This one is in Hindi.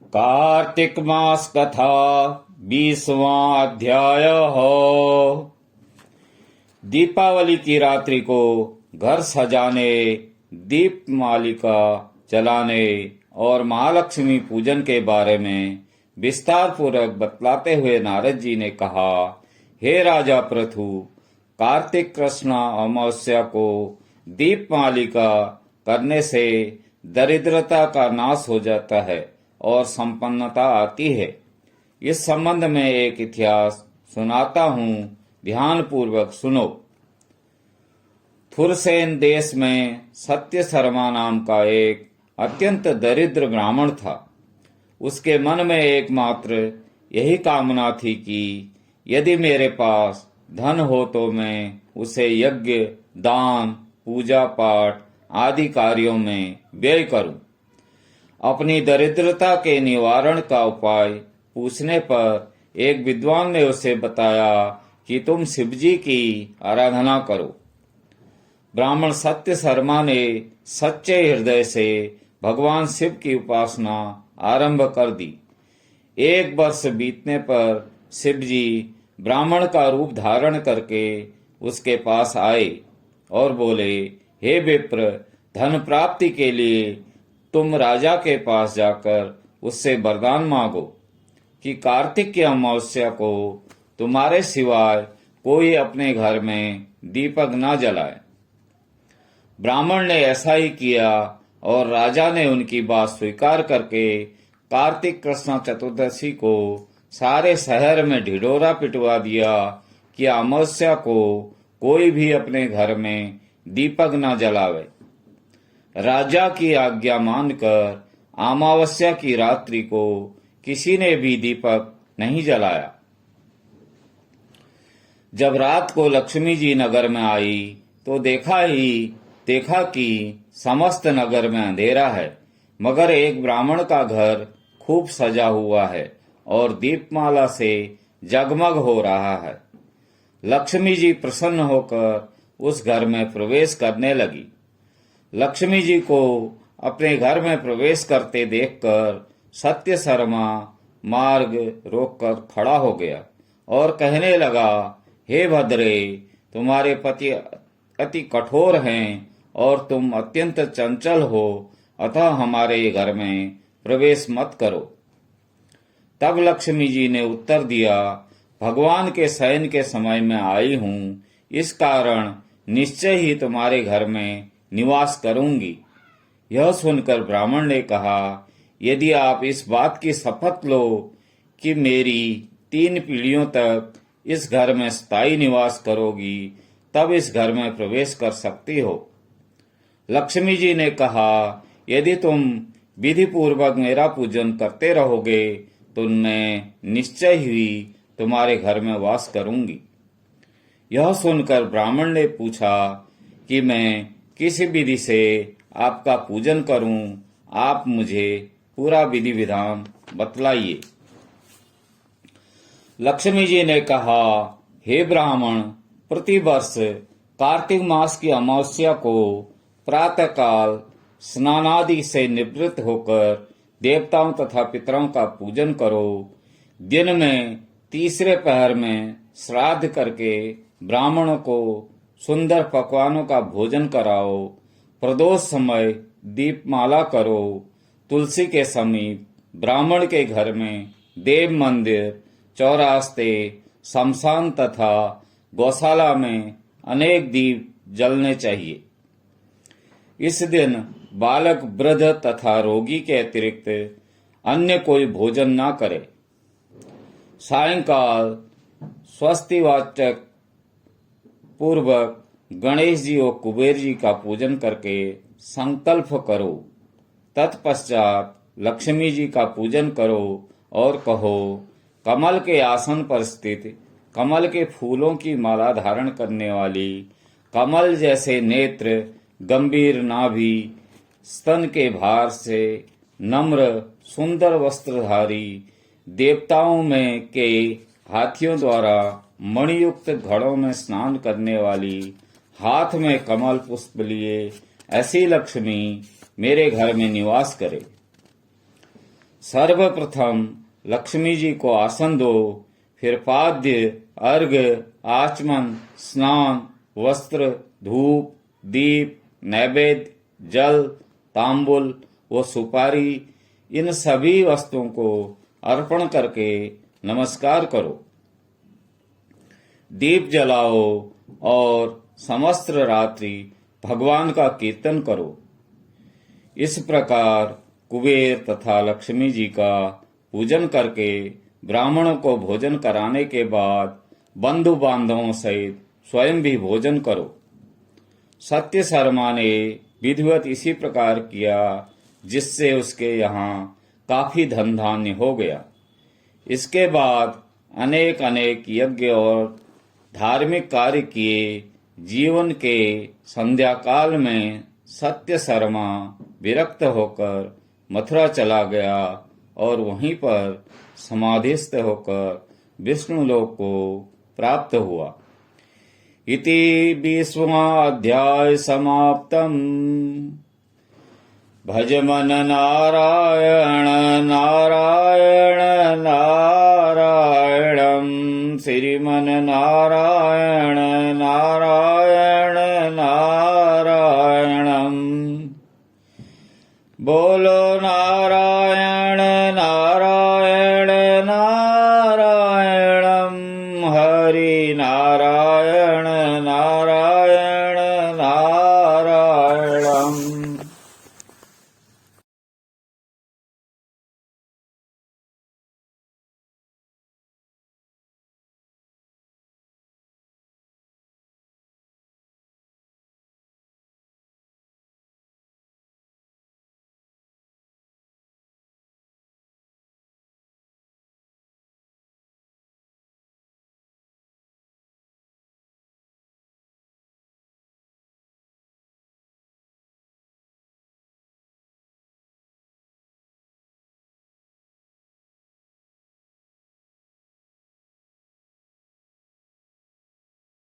कार्तिक मास कथा 20वां अध्याय हो। दीपावली की रात्रि को घर सजाने, दीप मालिका जलाने और महालक्ष्मी पूजन के बारे में विस्तार पूर्वक बतलाते हुए नारद जी ने कहा, हे राजा पृथु, कार्तिक कृष्ण अमावस्या को दीप मालिका करने से दरिद्रता का नाश हो जाता है और संपन्नता आती है। इस संबंध में एक इतिहास सुनाता हूँ, ध्यान पूर्वक सुनो। थुरसेन देश में सत्य शर्मा नाम का एक अत्यंत दरिद्र ब्राह्मण था। उसके मन में एकमात्र यही कामना थी कि यदि मेरे पास धन हो तो मैं उसे यज्ञ, दान, पूजा पाठ आदि कार्यों में व्यय करूं। अपनी दरिद्रता के निवारण का उपाय पूछने पर एक विद्वान ने उसे बताया कि तुम शिवजी की आराधना करो। ब्राह्मण सत्य शर्मा ने सच्चे हृदय से भगवान शिव की उपासना आरंभ कर दी। 1 वर्ष बीतने पर शिवजी ब्राह्मण का रूप धारण करके उसके पास आए और बोले, हे विप्र, धन प्राप्ति के लिए तुम राजा के पास जाकर उससे वरदान मांगो कि कार्तिक की अमावस्या को तुम्हारे सिवाय कोई अपने घर में दीपक न जलाए। ब्राह्मण ने ऐसा ही किया और राजा ने उनकी बात स्वीकार करके कार्तिक कृष्ण चतुर्दशी को सारे शहर में ढिढोरा पिटवा दिया कि अमावस्या को कोई भी अपने घर में दीपक न जलावे। राजा की आज्ञा मानकर अमावस्या की रात्रि को किसी ने भी दीपक नहीं जलाया। जब रात को लक्ष्मी जी नगर में आई तो देखा कि समस्त नगर में अंधेरा है, मगर एक ब्राह्मण का घर खूब सजा हुआ है और दीपमाला से जगमग हो रहा है। लक्ष्मी जी प्रसन्न होकर उस घर में प्रवेश करने लगी। लक्ष्मी जी को अपने घर में प्रवेश करते देखकर सत्य शर्मा मार्ग रोककर खड़ा हो गया और कहने लगा, हे भद्रे, तुम्हारे पति अति कठोर हैं और तुम अत्यंत चंचल हो, अतः हमारे घर में प्रवेश मत करो। तब लक्ष्मी जी ने उत्तर दिया, भगवान के शयन के समय में आई हूँ, इस कारण निश्चय ही तुम्हारे घर में निवास करूंगी। यह सुनकर ब्राह्मण ने कहा, यदि आप इस बात की शपथ लो कि मेरी 3 पीढ़ियों तक इस घर में स्थायी निवास करोगी, तब इस घर में प्रवेश कर सकती हो। लक्ष्मी जी ने कहा, यदि तुम विधि पूर्वक मेरा पूजन करते रहोगे तो मैं निश्चय ही तुम्हारे घर में वास करूंगी। यह सुनकर ब्राह्मण ने पूछा कि मैं किस विधि से आपका पूजन करूं, आप मुझे पूरा विधि विधान बतलाइए। लक्ष्मी जी ने कहा, हे ब्राह्मण, प्रतिवर्ष कार्तिक मास की अमावस्या को प्रातःकाल स्नानादि से निवृत्त होकर देवताओं तथा पितरों का पूजन करो। दिन में तीसरे पहर में श्राद्ध करके ब्राह्मणों को सुंदर पकवानों का भोजन कराओ। प्रदोष समय दीपमाला करो। तुलसी के समीप ब्राह्मण के घर में देव मंदिर, चौरास्ते, शमशान तथा गौशाला में अनेक दीप जलने चाहिए। इस दिन बालक, वृद्ध तथा रोगी के अतिरिक्त अन्य कोई भोजन न करे। सायंकाल स्वस्तिवाचक पूर्वक गणेश जी और कुबेर जी का पूजन करके संकल्प करो। तत्पश्चात लक्ष्मी जी का पूजन करो और कहो, कमल के आसन पर स्थित, कमल के फूलों की माला धारण करने वाली, कमल जैसे नेत्र, गंभीर नाभि, स्तन के भार से नम्र सुंदर वस्त्रधारी, देवताओं में के हाथियों द्वारा मणियुक्त घड़ों में स्नान करने वाली, हाथ में कमल पुष्प लिए ऐसी लक्ष्मी मेरे घर में निवास करे। सर्वप्रथम लक्ष्मी जी को आसन दो, फिर पाद्य, अर्घ्य, आचमन, स्नान, वस्त्र, धूप, दीप, नैवेद्य, जल, तांबुल व सुपारी इन सभी वस्तुओं को अर्पण करके नमस्कार करो। दीप जलाओ और समस्त रात्रि भगवान का कीर्तन करो। इस प्रकार कुबेर तथा लक्ष्मी जी का पूजन करके ब्राह्मणों को भोजन कराने के बाद बंधु बांधवों सहित स्वयं भी भोजन करो। सत्य शर्मा ने विधिवत इसी प्रकार किया, जिससे उसके यहाँ काफी धन धान्य हो गया। इसके बाद अनेक अनेक यज्ञ और धार्मिक कार्य किए। जीवन के संध्या काल में सत्य शर्मा विरक्त होकर मथुरा चला गया और वहीं पर समाधिस्थ होकर विष्णुलोक को प्राप्त हुआ। इति 20वां अध्याय समाप्तम्। भज मन नारायण